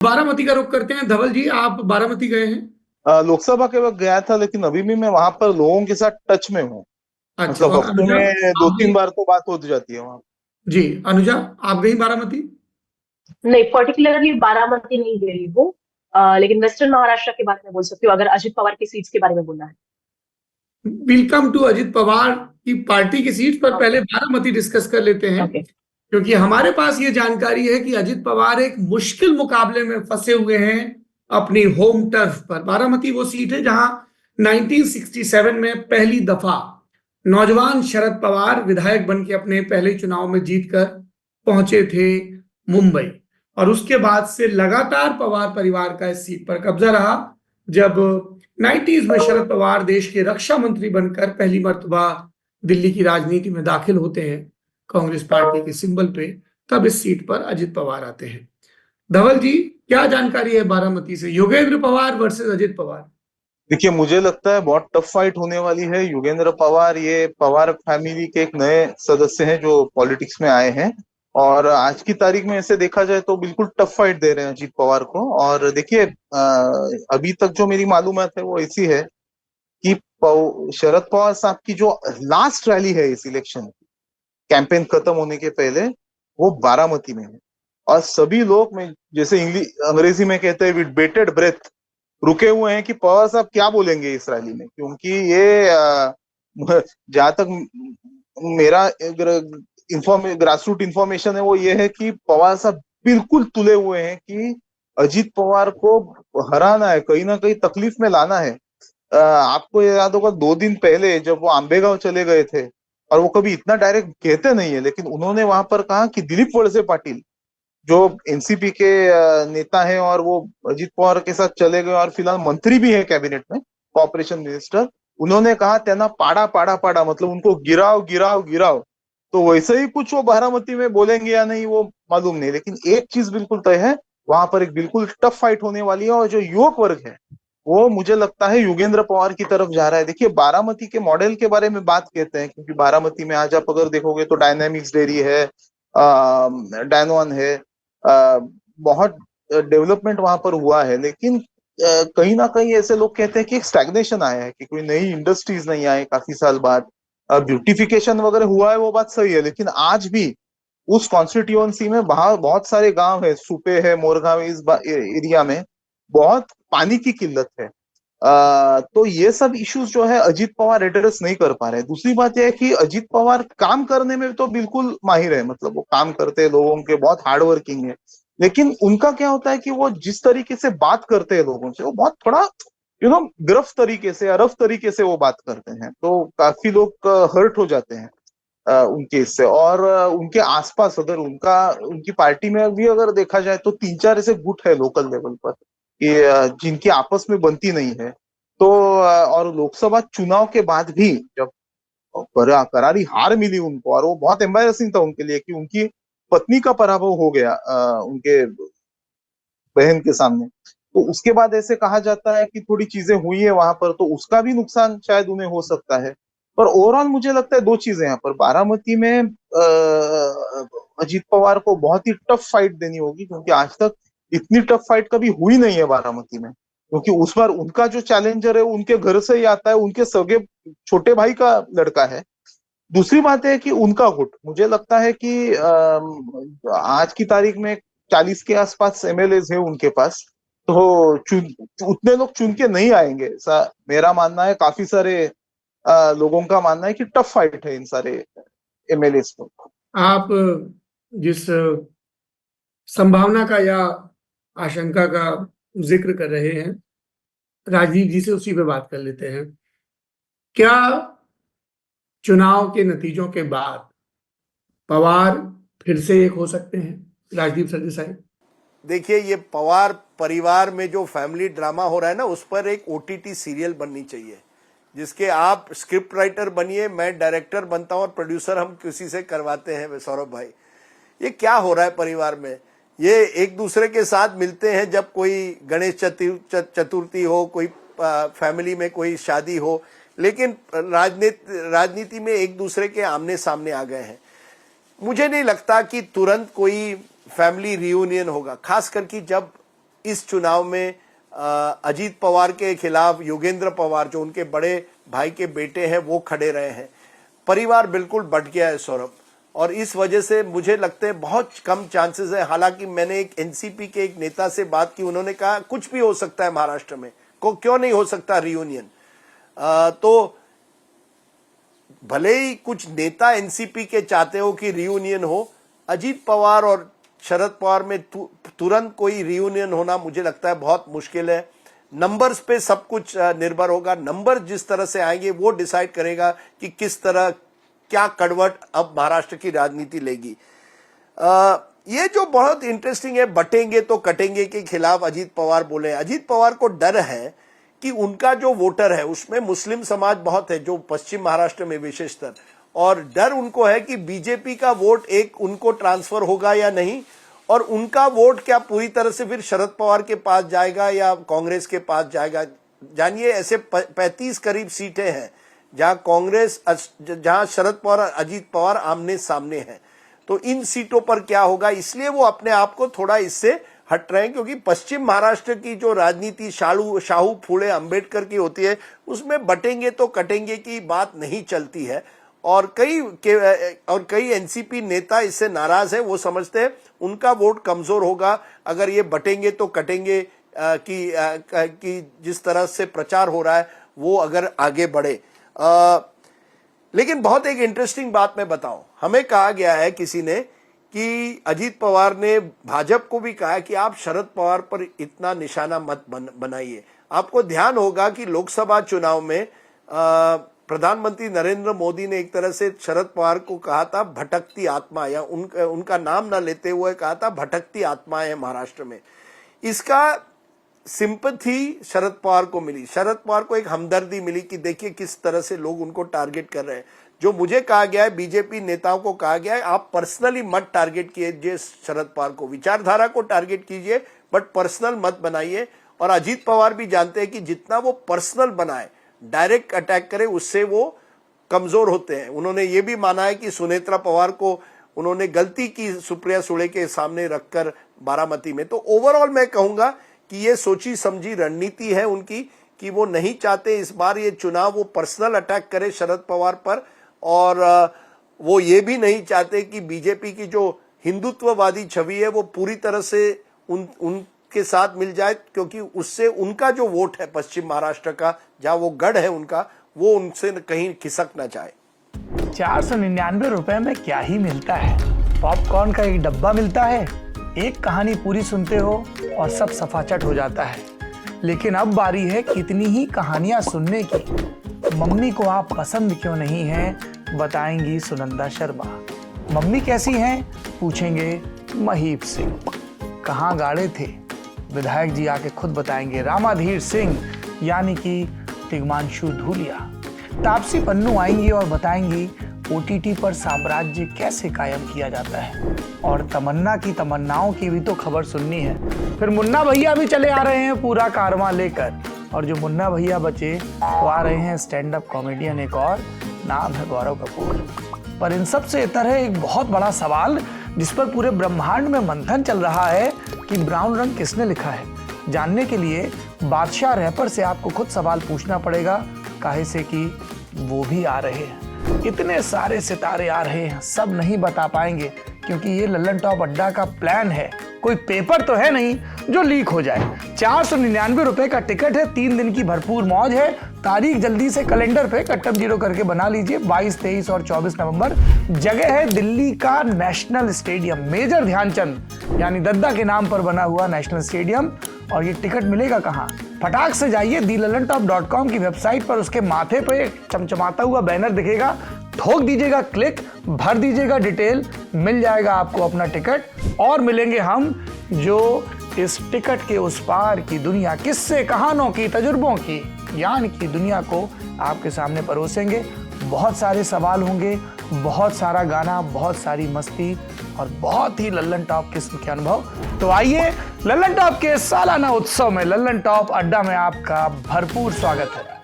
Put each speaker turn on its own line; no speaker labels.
बारामती का रुख करते हैं। धवल जी, आप बारामती गए हैं?
लोकसभा के वक्त गया था, लेकिन अभी भी मैं वहां पर लोगों के साथ टच में हूँ।
अच्छा,
मतलब
और
हफ्ते
अनुजा,
में दो
आप
तीन
गई?
बार तो बात हो जाती है वहां।
जी, अनुजा, आप गई बारामती?
नहीं, पर्टिकुलरली बारामती नहीं गई हूँ। लेकिन वेस्टर्न महाराष्ट्र के बारे में बोल सकती हूँ अगर अजित पवार की सीट्स के बारे में बोलना है।
वेलकम टू अजित पवार की पार्टी की सीट पर।
ओके।
पहले बारामती डिस्कस कर लेते हैं,
ओके।
क्योंकि हमारे पास ये जानकारी है कि अजित पवार एक मुश्किल मुकाबले में फंसे हुए हैं अपनी होम टर्फ पर। बारामती वो सीट है जहां 1967 में पहली दफा नौजवान शरद पवार विधायक बन के अपने पहले चुनाव में जीतकर पहुंचे थे मुंबई। और उसके बाद से लगातार पवार परिवार का इस सीट पर कब्जा रहा। जब 90s में शरद पवार देश के रक्षा मंत्री बनकर पहली मर्तबा दिल्ली की राजनीति में दाखिल होते हैं कांग्रेस पार्टी के सिंबल पे, तब इस सीट पर अजित पवार आते हैं। धवल जी, क्या जानकारी है बारामती से? योगेंद्र पवार वर्सेस अजित पवार।
देखिए, मुझे लगता है बहुत टफ फाइट होने वाली है। योगेंद्र पवार, ये पवार फैमिली के एक नए सदस्य हैं जो पॉलिटिक्स में आए हैं। और आज की तारीख में ऐसे देखा जाए तो बिल्कुल टफ फाइट दे रहे हैं अजीत पवार को। और देखिए, अभी तक जो मेरी मालूमात है वो ऐसी है कि शरद पवार साहब की जो लास्ट रैली है इस इलेक्शन, कैंपेन खत्म होने के पहले, वो बारामती में है। और सभी लोग, में जैसे इंग्लिश अंग्रेजी में कहते हैं, विद बेटेड ब्रेथ रुके हुए हैं कि पवार साहब क्या बोलेंगे इस रैली में। क्योंकि ये जहां तक मेरा ग्रास रूट इंफॉर्मेशन है वो ये है कि पवार साहब बिल्कुल तुले हुए हैं कि अजीत पवार को हराना है, कहीं ना कहीं तकलीफ में लाना है। आपको ये याद होगा 2 दिन पहले जब वो आंबेगांव चले गए थे, और वो कभी इतना डायरेक्ट कहते नहीं है, लेकिन उन्होंने वहां पर कहा कि दिलीप वळसे पाटिल जो एनसीपी के नेता हैं, और वो अजीत पवार के साथ चले गए और फिलहाल मंत्री भी है कैबिनेट में, कॉपरेशन मिनिस्टर। उन्होंने कहा तेना पाड़ा पाड़ा पाड़ा, मतलब उनको गिराओ गिराओ गिराओ। तो वैसे ही कुछ वो बारामती में बोलेंगे या नहीं वो मालूम नहीं, लेकिन एक चीज बिल्कुल तय है, वहां पर एक बिल्कुल टफ फाइट होने वाली है। और जो युवक वर्ग है वो मुझे लगता है योगेंद्र पवार की तरफ जा रहा है। देखिए, बारामती के मॉडल के बारे में बात कहते हैं, क्योंकि बारामती में आज आप अगर देखोगे तो डायनामिक्स डेयरी है, डायनोन है, बहुत डेवलब्टमेंट वहां पर हुआ है। लेकिन कहीं ना कहीं ऐसे लोग कहते हैं कि एक स्टैग्नेशन आया है, कि कोई नई इंडस्ट्रीज नहीं आए काफी साल बाद। ब्यूटिफिकेशन वगैरह हुआ है, वो बात सही है, लेकिन आज भी उस कॉन्स्टिट्यूएंसी में बाहर बहुत सारे गांव है, सुपे है, मोरगांव, इस एरिया में बहुत पानी की किल्लत है। तो ये सब इश्यूज जो है अजीत पवार एड्रेस नहीं कर पा रहे हैं। दूसरी बात यह है कि अजीत पवार काम करने में तो बिल्कुल माहिर है, मतलब वो काम करते हैं लोगों के, बहुत हार्ड वर्किंग है। लेकिन उनका क्या होता है कि वो जिस तरीके से बात करते हैं लोगों से, वो बहुत थोड़ा ग्रफ तरीके से या रफ तरीके से वो बात करते हैं, तो काफी लोग हर्ट हो जाते हैं उनके इससे। और उनके आसपास अगर उनकी पार्टी में भी अगर देखा जाए तो 3-4 ऐसे गुट है लोकल लेवल पर कि जिनकी आपस में बनती नहीं है। तो और लोकसभा चुनाव के बाद भी जब करारी हार मिली उनको, और वो बहुत एम्बैरेसिंग था उनके लिए कि उनकी पत्नी का पराभव हो गया उनके बहन के सामने। तो उसके बाद ऐसे कहा जाता है कि थोड़ी चीजें हुई है वहां पर, तो उसका भी नुकसान शायद उन्हें हो सकता है। पर ओवरऑल मुझे लगता है दो चीजें यहाँ पर बारामती में अजीत पवार को बहुत ही टफ फाइट देनी होगी, क्योंकि आज तक इतनी टफ फाइट कभी हुई नहीं है बारामती में। क्योंकि उस बार उनका जो चैलेंजर है उनके घर से ही आता है, उनके सगे छोटे भाई का लड़का है। दूसरी बात है कि उनका गुट, मुझे लगता है कि आज की तारीख में 40 के आसपास एमएलए है उनके पास। तो उतने लोग चुन के नहीं आएंगे, ऐसा मेरा मानना है। काफी सारे लोगों का मानना है कि टफ फाइट है इन सारे एमएलए को।
आप जिस संभावना का या आशंका का जिक्र कर रहे हैं, राजीव जी से उसी पे बात कर लेते हैं। क्या चुनाव के नतीजों के बाद पवार फिर से एक हो सकते हैं? राजदीप सरदेसाई।
देखिए, ये पवार परिवार में जो फैमिली ड्रामा हो रहा है ना, उस पर एक ओटीटी सीरियल बननी चाहिए, जिसके आप स्क्रिप्ट राइटर बनिए, मैं डायरेक्टर बनता हूं और प्रोड्यूसर हम किसी से करवाते हैं। सौरभ भाई, ये क्या हो रहा है परिवार में? ये एक दूसरे के साथ मिलते हैं जब कोई गणेश चतुर्थी हो, कोई फैमिली में कोई शादी हो, लेकिन राजनीति में एक दूसरे के आमने सामने आ गए हैं। मुझे नहीं लगता कि तुरंत कोई फैमिली रियूनियन होगा, खास करके जब इस चुनाव में अजीत पवार के खिलाफ योगेंद्र पवार जो उनके बड़े भाई के बेटे हैं वो खड़े रहे हैं। परिवार बिल्कुल बट गया है सौरभ, और इस वजह से मुझे लगता है बहुत कम चांसेस है। हालांकि मैंने एक एनसीपी के एक नेता से बात की, उन्होंने कहा कुछ भी हो सकता है महाराष्ट्र में, क्यों नहीं हो सकता रियूनियन। तो भले ही कुछ नेता एनसीपी के चाहते हो कि रियूनियन हो, अजीत पवार और शरद पवार में तुरंत कोई रियूनियन होना मुझे लगता है बहुत मुश्किल है। नंबर्स पे सब कुछ निर्भर होगा, नंबर जिस तरह से आएंगे वो डिसाइड करेगा कि किस तरह क्या कड़वट अब महाराष्ट्र की राजनीति लेगी। ये जो बहुत इंटरेस्टिंग है, बटेंगे तो कटेंगे के खिलाफ अजीत पवार बोले। अजीत पवार को डर है कि उनका जो वोटर है उसमें मुस्लिम समाज बहुत है, जो पश्चिम महाराष्ट्र में विशेषतर, और डर उनको है कि बीजेपी का वोट एक उनको ट्रांसफर होगा या नहीं, और उनका वोट क्या पूरी तरह से फिर शरद पवार के पास जाएगा या कांग्रेस के पास जाएगा। जानिए, ऐसे 35 करीब सीटें हैं जहां कांग्रेस, जहां शरद पवार और अजीत पवार आमने सामने हैं। तो इन सीटों पर क्या होगा, इसलिए वो अपने आप को थोड़ा इससे हट रहे हैं, क्योंकि पश्चिम महाराष्ट्र की जो राजनीति शाहू फूले अंबेडकर की होती है, उसमें बटेंगे तो कटेंगे की बात नहीं चलती है। और कई एनसीपी नेता इससे नाराज है। वो समझते हैं उनका वोट कमजोर होगा अगर ये बटेंगे तो कटेंगे कि जिस तरह से प्रचार हो रहा है वो अगर आगे बढ़े। लेकिन बहुत एक इंटरेस्टिंग बात मैं बताऊं, हमें कहा गया है किसी ने कि अजीत पवार ने भाजपा को भी कहा है कि आप शरद पवार पर इतना निशाना मत बनाइए। आपको ध्यान होगा कि लोकसभा चुनाव में प्रधानमंत्री नरेंद्र मोदी ने एक तरह से शरद पवार को कहा था भटकती आत्मा, या उनका नाम ना लेते हुए कहा था भटकती आत्मा है महाराष्ट्र में। इसका सिंपैथी शरद पवार को मिली, शरद पवार को एक हमदर्दी मिली कि देखिए किस तरह से लोग उनको टारगेट कर रहे हैं। जो मुझे कहा गया है, बीजेपी नेताओं को कहा गया है, आप पर्सनली मत टारगेट कीजिए शरद पवार को, विचारधारा को टारगेट कीजिए बट पर्सनल मत बनाइए। और अजीत पवार भी जानते हैं कि जितना वो पर्सनल बनाए, डायरेक्ट अटैक करे, उससे वो कमजोर होते हैं। उन्होंने ये भी माना है कि सुनेत्रा पवार को उन्होंने गलती की सुप्रिया सुळे के सामने रखकर बारामती में। तो ओवरऑल मैं कहूंगा कि ये सोची समझी रणनीति है उनकी कि वो नहीं चाहते इस बार ये चुनाव वो पर्सनल अटैक करे शरद पवार पर, और वो ये भी नहीं चाहते कि बीजेपी की जो हिंदुत्ववादी छवि है वो पूरी तरह से उनके साथ मिल जाए, क्योंकि उससे उनका जो वोट है पश्चिम महाराष्ट्र का, जहां वो गढ़ है उनका, वो उनसे कहीं खिसक ना जाए।
499 रुपए में क्या ही मिलता है, पॉपकॉर्न का एक डब्बा मिलता है, एक कहानी पूरी सुनते हो और सब सफाचट हो जाता है। लेकिन अब बारी है कितनी ही कहानियां सुनने की। मम्मी को आप पसंद क्यों नहीं हैं, बताएंगी सुनंदा शर्मा। मम्मी कैसी हैं, पूछेंगे महीप सिंह। कहाँ गाड़े थे, विधायक जी आके खुद बताएंगे रामाधीर सिंह यानी कि तिग्मांशु धूलिया। तापसी पन्नू आएंगी और बताएंगी ओटीटी पर साम्राज्य कैसे कायम किया जाता है। और तमन्ना की तमन्नाओं की भी तो खबर सुननी है। फिर मुन्ना भैया भी चले आ रहे हैं पूरा कारवां लेकर, और जो मुन्ना भैया बचे वो आ रहे हैं स्टैंड अप कॉमेडियन, एक और नाम है गौरव कपूर। पर इन सब से इतर है एक बहुत बड़ा सवाल जिस पर पूरे ब्रह्मांड में मंथन चल रहा है कि ब्राउन रंग किसने लिखा है। जानने के लिए बादशाह रैपर से आपको खुद सवाल पूछना पड़ेगा, काहे से कि वो भी आ रहे हैं। इतने सारे सितारे आ रहे हैं, सब नहीं बता पाएंगे क्योंकि ये लल्लन टॉप अड्डा का प्लान है। कोई पेपर तो है नहीं जो लीक हो जाए। 499 रुपए का टिकट है, 3 दिन की भरपूर मौज है। तारीख जल्दी से कैलेंडर पे कट्टम जीरो करके बना लीजिए, 22, 23 और 24 नवंबर। जगह है दिल्ली का नेशनल स्टेडियम, मेजर ध्यानचंद यानी दद्दा के नाम पर बना हुआ नेशनल स्टेडियम। और ये टिकट मिलेगा कहाँ? फटाक से जाइए thelallanTop.com की वेबसाइट पर, उसके माथे पे चमचमाता हुआ बैनर दिखेगा, ठोक दीजिएगा क्लिक, भर दीजिएगा डिटेल, मिल जाएगा आपको अपना टिकट। और मिलेंगे हम जो इस टिकट के उस पार की दुनिया, किस्से कहानों की, तजुर्बों की, ज्ञान की दुनिया को आपके सामने परोसेंगे। बहुत सारे सवाल होंगे, बहुत सारा गाना, बहुत सारी मस्ती और बहुत ही लल्लन टॉप किस्म के अनुभव। तो आइए लल्लन टॉप के सालाना उत्सव में लल्लन टॉप अड्डा में आपका भरपूर स्वागत है।